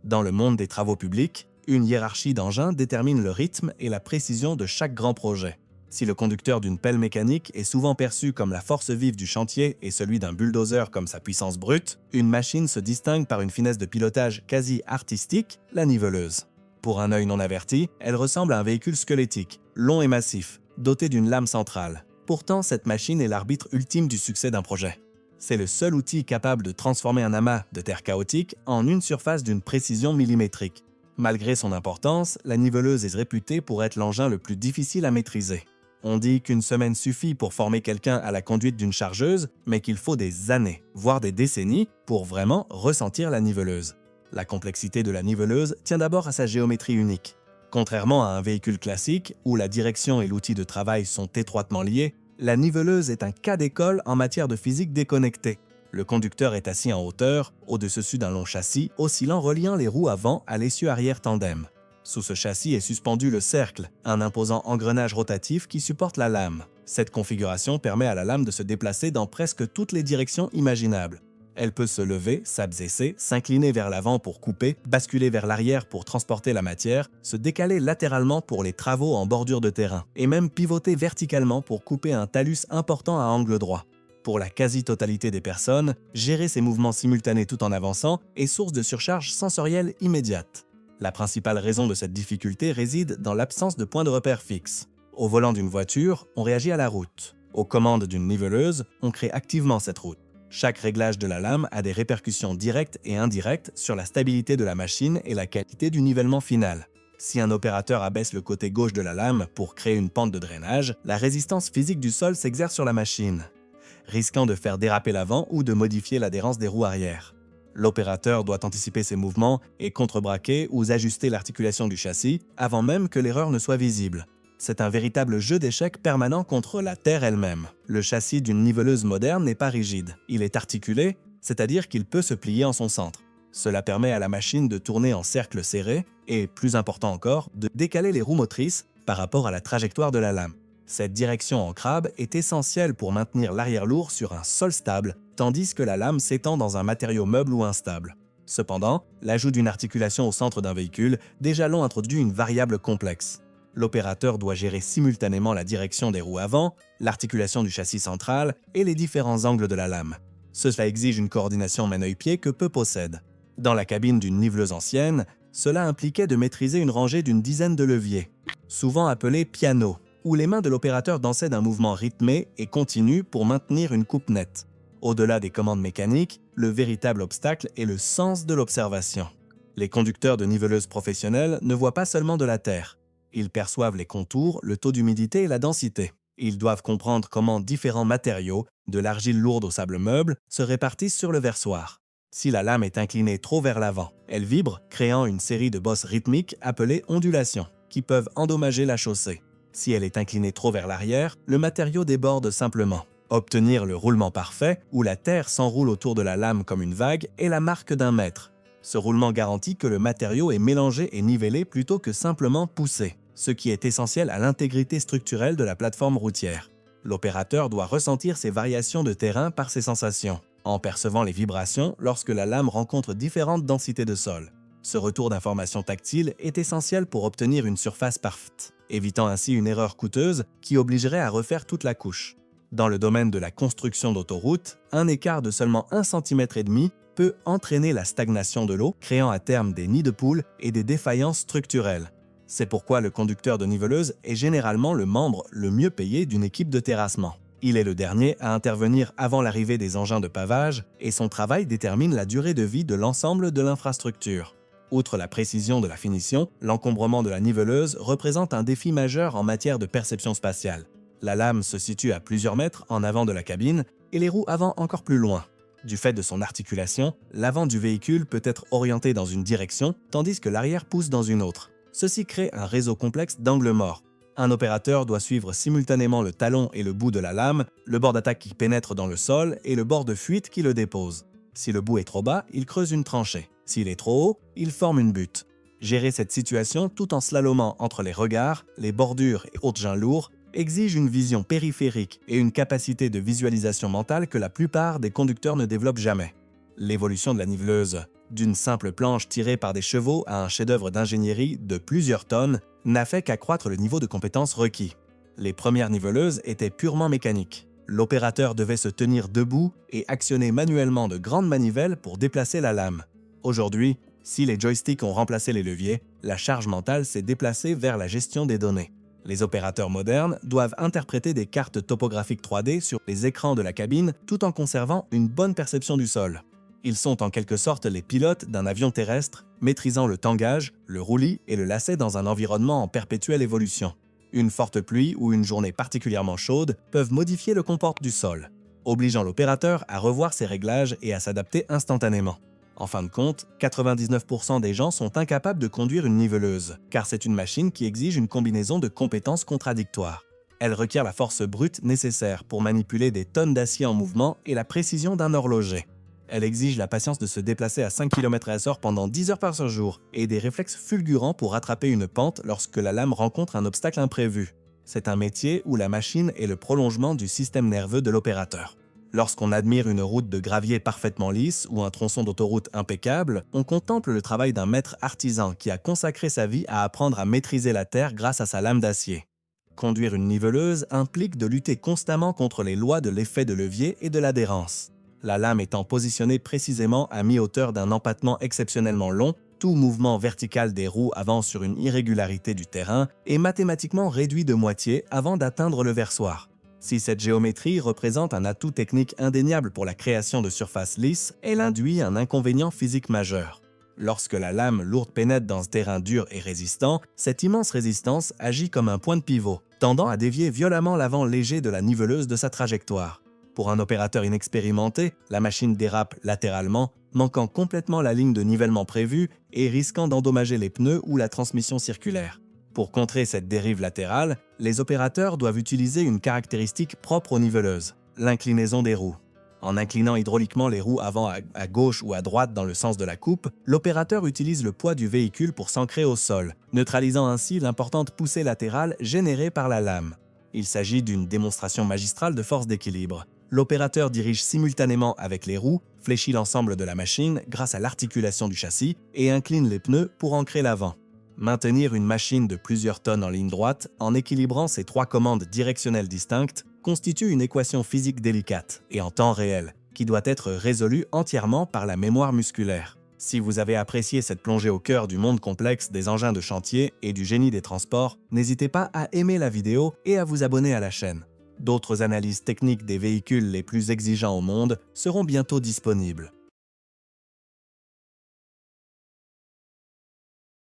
Dans le monde des travaux publics, une hiérarchie d'engins détermine le rythme et la précision de chaque grand projet. Si le conducteur d'une pelle mécanique est souvent perçu comme la force vive du chantier et celui d'un bulldozer comme sa puissance brute, une machine se distingue par une finesse de pilotage quasi artistique, la niveleuse. Pour un œil non averti, elle ressemble à un véhicule squelettique, long et massif, doté d'une lame centrale. Pourtant, cette machine est l'arbitre ultime du succès d'un projet. C'est le seul outil capable de transformer un amas de terre chaotique en une surface d'une précision millimétrique. Malgré son importance, la niveleuse est réputée pour être l'engin le plus difficile à maîtriser. On dit qu'une semaine suffit pour former quelqu'un à la conduite d'une chargeuse, mais qu'il faut des années, voire des décennies, pour vraiment ressentir la niveleuse. La complexité de la niveleuse tient d'abord à sa géométrie unique. Contrairement à un véhicule classique, où la direction et l'outil de travail sont étroitement liés, la niveleuse est un cas d'école en matière de physique déconnectée. Le conducteur est assis en hauteur, au-dessus d'un long châssis, oscillant reliant les roues avant à l'essieu arrière tandem. Sous ce châssis est suspendu le cercle, un imposant engrenage rotatif qui supporte la lame. Cette configuration permet à la lame de se déplacer dans presque toutes les directions imaginables. Elle peut se lever, s'abscesser, s'incliner vers l'avant pour couper, basculer vers l'arrière pour transporter la matière, se décaler latéralement pour les travaux en bordure de terrain, et même pivoter verticalement pour couper un talus important à angle droit. Pour la quasi-totalité des personnes, gérer ces mouvements simultanés tout en avançant est source de surcharge sensorielle immédiate. La principale raison de cette difficulté réside dans l'absence de point de repère fixe. Au volant d'une voiture, on réagit à la route. Aux commandes d'une niveleuse, on crée activement cette route. Chaque réglage de la lame a des répercussions directes et indirectes sur la stabilité de la machine et la qualité du nivellement final. Si un opérateur abaisse le côté gauche de la lame pour créer une pente de drainage, la résistance physique du sol s'exerce sur la machine, risquant de faire déraper l'avant ou de modifier l'adhérence des roues arrière. L'opérateur doit anticiper ces mouvements et contrebraquer ou ajuster l'articulation du châssis avant même que l'erreur ne soit visible. C'est un véritable jeu d'échecs permanent contre la terre elle-même. Le châssis d'une niveleuse moderne n'est pas rigide. Il est articulé, c'est-à-dire qu'il peut se plier en son centre. Cela permet à la machine de tourner en cercle serré et, plus important encore, de décaler les roues motrices par rapport à la trajectoire de la lame. Cette direction en crabe est essentielle pour maintenir l'arrière lourd sur un sol stable, tandis que la lame s'étend dans un matériau meuble ou instable. Cependant, l'ajout d'une articulation au centre d'un véhicule déjà long introduit une variable complexe. L'opérateur doit gérer simultanément la direction des roues avant, l'articulation du châssis central et les différents angles de la lame. Cela exige une coordination main-œil-pied que peu possèdent. Dans la cabine d'une niveleuse ancienne, cela impliquait de maîtriser une rangée d'une dizaine de leviers, souvent appelés pianos, où les mains de l'opérateur dansaient d'un mouvement rythmé et continu pour maintenir une coupe nette. Au-delà des commandes mécaniques, le véritable obstacle est le sens de l'observation. Les conducteurs de niveleuses professionnelles ne voient pas seulement de la terre. Ils perçoivent les contours, le taux d'humidité et la densité. Ils doivent comprendre comment différents matériaux, de l'argile lourde au sable meuble, se répartissent sur le versoir. Si la lame est inclinée trop vers l'avant, elle vibre, créant une série de bosses rythmiques appelées ondulations, qui peuvent endommager la chaussée. Si elle est inclinée trop vers l'arrière, le matériau déborde simplement. Obtenir le roulement parfait, où la terre s'enroule autour de la lame comme une vague, est la marque d'un maître. Ce roulement garantit que le matériau est mélangé et nivelé plutôt que simplement poussé, ce qui est essentiel à l'intégrité structurelle de la plateforme routière. L'opérateur doit ressentir ces variations de terrain par ses sensations, en percevant les vibrations lorsque la lame rencontre différentes densités de sol. Ce retour d'information tactile est essentiel pour obtenir une surface parfaite, évitant ainsi une erreur coûteuse qui obligerait à refaire toute la couche. Dans le domaine de la construction d'autoroutes, un écart de seulement 1,5 cm peut entraîner la stagnation de l'eau, créant à terme des nids de poules et des défaillances structurelles. C'est pourquoi le conducteur de niveleuse est généralement le membre le mieux payé d'une équipe de terrassement. Il est le dernier à intervenir avant l'arrivée des engins de pavage et son travail détermine la durée de vie de l'ensemble de l'infrastructure. Outre la précision de la finition, l'encombrement de la niveleuse représente un défi majeur en matière de perception spatiale. La lame se situe à plusieurs mètres en avant de la cabine et les roues avant encore plus loin. Du fait de son articulation, l'avant du véhicule peut être orienté dans une direction tandis que l'arrière pousse dans une autre. Ceci crée un réseau complexe d'angles morts. Un opérateur doit suivre simultanément le talon et le bout de la lame, le bord d'attaque qui pénètre dans le sol et le bord de fuite qui le dépose. Si le bout est trop bas, il creuse une tranchée. S'il est trop haut, il forme une butte. Gérer cette situation tout en slalomant entre les regards, les bordures et autres gens lourds exige une vision périphérique et une capacité de visualisation mentale que la plupart des conducteurs ne développent jamais. L'évolution de la niveleuse, d'une simple planche tirée par des chevaux à un chef-d'œuvre d'ingénierie de plusieurs tonnes, n'a fait qu'accroître le niveau de compétence requis. Les premières niveleuses étaient purement mécaniques. L'opérateur devait se tenir debout et actionner manuellement de grandes manivelles pour déplacer la lame. Aujourd'hui, si les joysticks ont remplacé les leviers, la charge mentale s'est déplacée vers la gestion des données. Les opérateurs modernes doivent interpréter des cartes topographiques 3D sur les écrans de la cabine tout en conservant une bonne perception du sol. Ils sont en quelque sorte les pilotes d'un avion terrestre, maîtrisant le tangage, le roulis et le lacet dans un environnement en perpétuelle évolution. Une forte pluie ou une journée particulièrement chaude peuvent modifier le comportement du sol, obligeant l'opérateur à revoir ses réglages et à s'adapter instantanément. En fin de compte, 99% des gens sont incapables de conduire une niveleuse, car c'est une machine qui exige une combinaison de compétences contradictoires. Elle requiert la force brute nécessaire pour manipuler des tonnes d'acier en mouvement et la précision d'un horloger. Elle exige la patience de se déplacer à 5 km/h pendant 10 heures par jour et des réflexes fulgurants pour rattraper une pente lorsque la lame rencontre un obstacle imprévu. C'est un métier où la machine est le prolongement du système nerveux de l'opérateur. Lorsqu'on admire une route de gravier parfaitement lisse ou un tronçon d'autoroute impeccable, on contemple le travail d'un maître artisan qui a consacré sa vie à apprendre à maîtriser la terre grâce à sa lame d'acier. Conduire une niveleuse implique de lutter constamment contre les lois de l'effet de levier et de l'adhérence. La lame étant positionnée précisément à mi-hauteur d'un empattement exceptionnellement long, tout mouvement vertical des roues avant sur une irrégularité du terrain est mathématiquement réduit de moitié avant d'atteindre le versoir. Si cette géométrie représente un atout technique indéniable pour la création de surfaces lisses, elle induit un inconvénient physique majeur. Lorsque la lame lourde pénètre dans ce terrain dur et résistant, cette immense résistance agit comme un point de pivot, tendant à dévier violemment l'avant léger de la niveleuse de sa trajectoire. Pour un opérateur inexpérimenté, la machine dérape latéralement, manquant complètement la ligne de nivellement prévue et risquant d'endommager les pneus ou la transmission circulaire. Pour contrer cette dérive latérale, les opérateurs doivent utiliser une caractéristique propre aux niveleuses, l'inclinaison des roues. En inclinant hydrauliquement les roues avant à gauche ou à droite dans le sens de la coupe, l'opérateur utilise le poids du véhicule pour s'ancrer au sol, neutralisant ainsi l'importante poussée latérale générée par la lame. Il s'agit d'une démonstration magistrale de force d'équilibre. L'opérateur dirige simultanément avec les roues, fléchit l'ensemble de la machine grâce à l'articulation du châssis et incline les pneus pour ancrer l'avant. Maintenir une machine de plusieurs tonnes en ligne droite, en équilibrant ces trois commandes directionnelles distinctes, constitue une équation physique délicate et en temps réel, qui doit être résolue entièrement par la mémoire musculaire. Si vous avez apprécié cette plongée au cœur du monde complexe des engins de chantier et du génie des transports, n'hésitez pas à aimer la vidéo et à vous abonner à la chaîne. D'autres analyses techniques des véhicules les plus exigeants au monde seront bientôt disponibles.